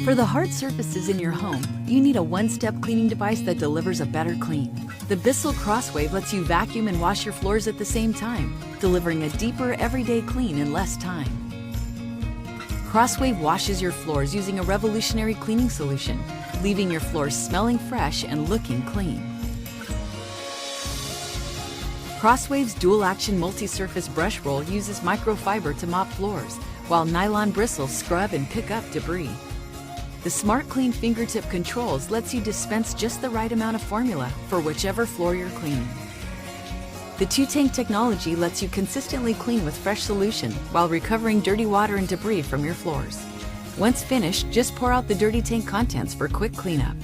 For the hard surfaces in your home, you need a one-step cleaning device that delivers a better clean. The Bissel CROSSWAVE lets you vacuum and wash your floors at the same time, delivering a deeper, everyday clean in less time. CROSSWAVE washes your floors using a revolutionary cleaning solution, leaving your floors smelling fresh and looking clean. CROSSWAVE's dual-action multi-surface brush roll uses microfiber to mop floors, while nylon bristles scrub and pick up debris. The SMARTCLEAN fingertip controls lets you dispense just the right amount of formula for whichever floor you're cleaning. The two-tank technology lets you consistently clean with fresh solution while recovering dirty water and debris from your floors. Once finished, just pour out the dirty tank contents for quick cleanup.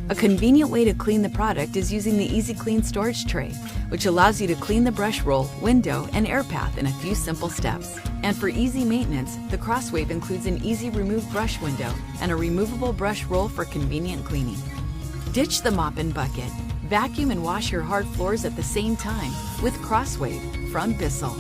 A convenient way to clean the product is using the Easy Clean storage tray, which allows you to clean the brush roll, window, and air path in a few simple steps. And for easy maintenance, the CROSSWAVE includes an easy remove brush window and a removable brush roll for convenient cleaning. Ditch the mop and bucket. Vacuum and wash your hard floors at the same time with CROSSWAVE from Bissel.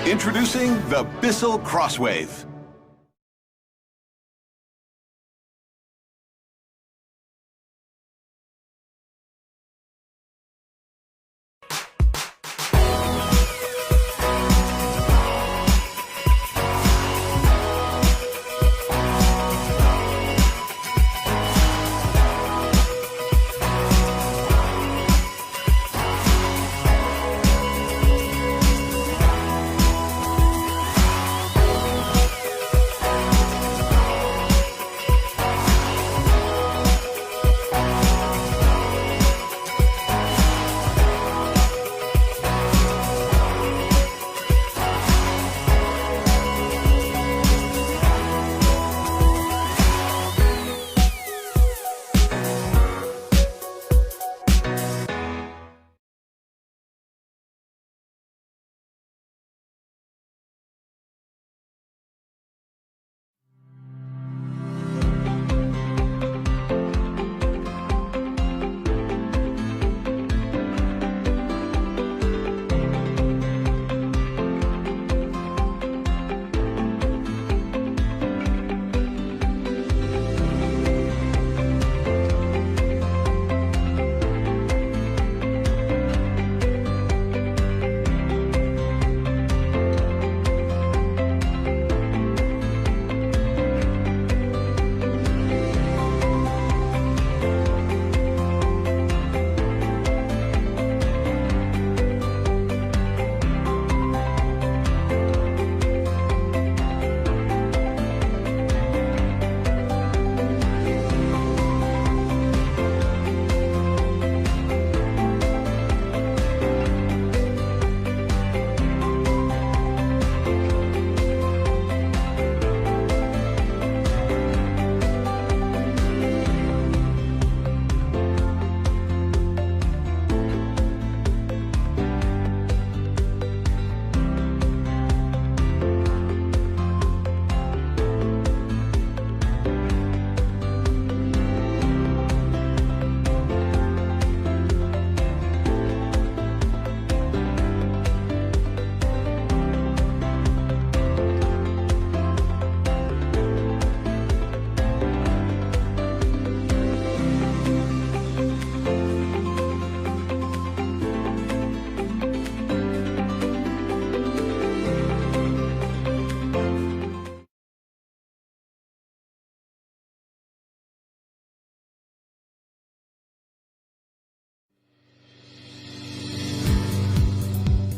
Introducing the Bissel CROSSWAVE.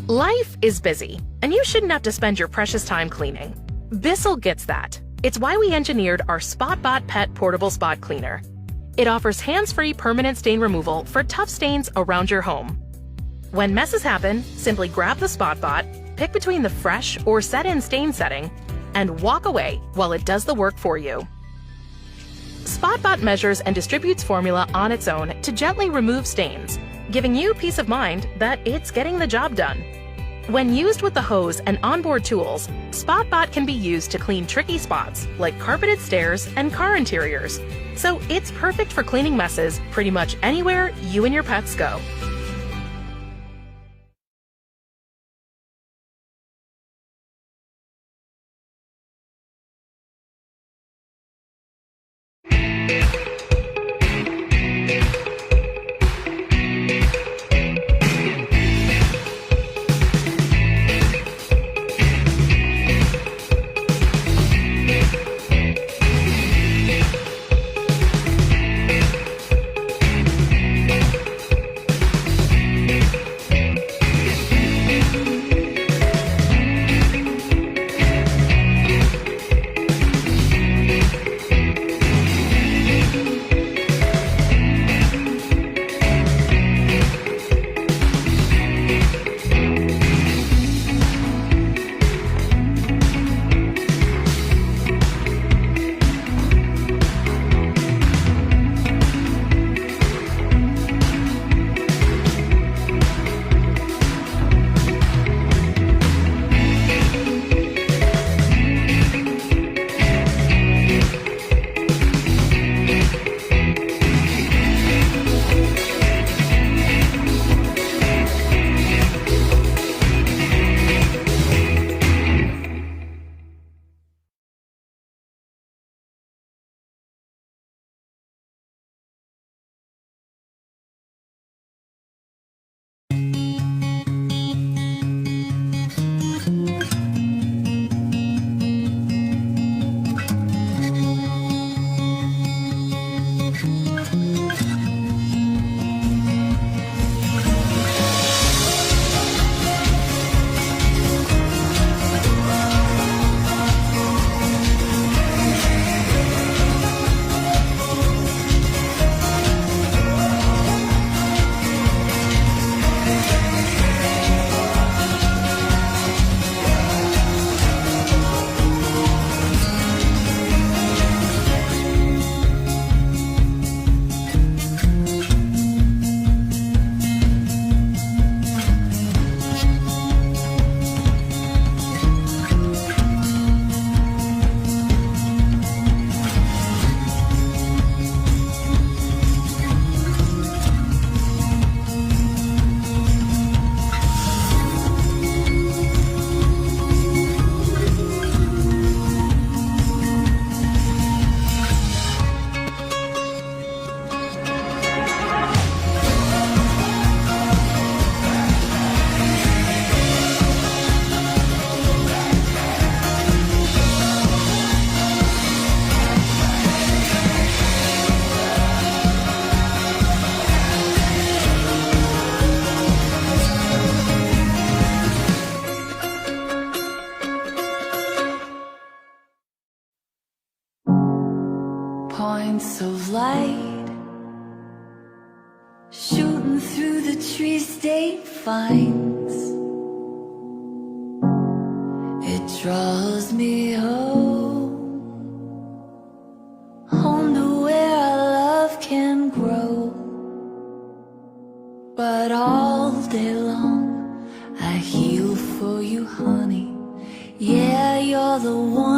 Life is busy, and you shouldn't have to spend your precious time cleaning. Bissel gets that. It's why we engineered our SpotBot Pet Portable Spot Cleaner. It offers hands-free permanent stain removal for tough stains around your home. When messes happen, simply grab the SpotBot, pick between the fresh or set-in stain setting, and walk away while it does the work for you. SpotBot measures and distributes formula on its own to gently remove stains, giving you peace of mind that it's getting the job done. When used with the hose and onboard tools, SpotBot can be used to clean tricky spots like carpeted stairs and car interiors. So it's perfect for cleaning messes pretty much anywhere you and your pets go. Points of light shooting through the tree state finds. It draws me home, home to where our love can grow. But all day long I heal for you, honey. Yeah, you're the one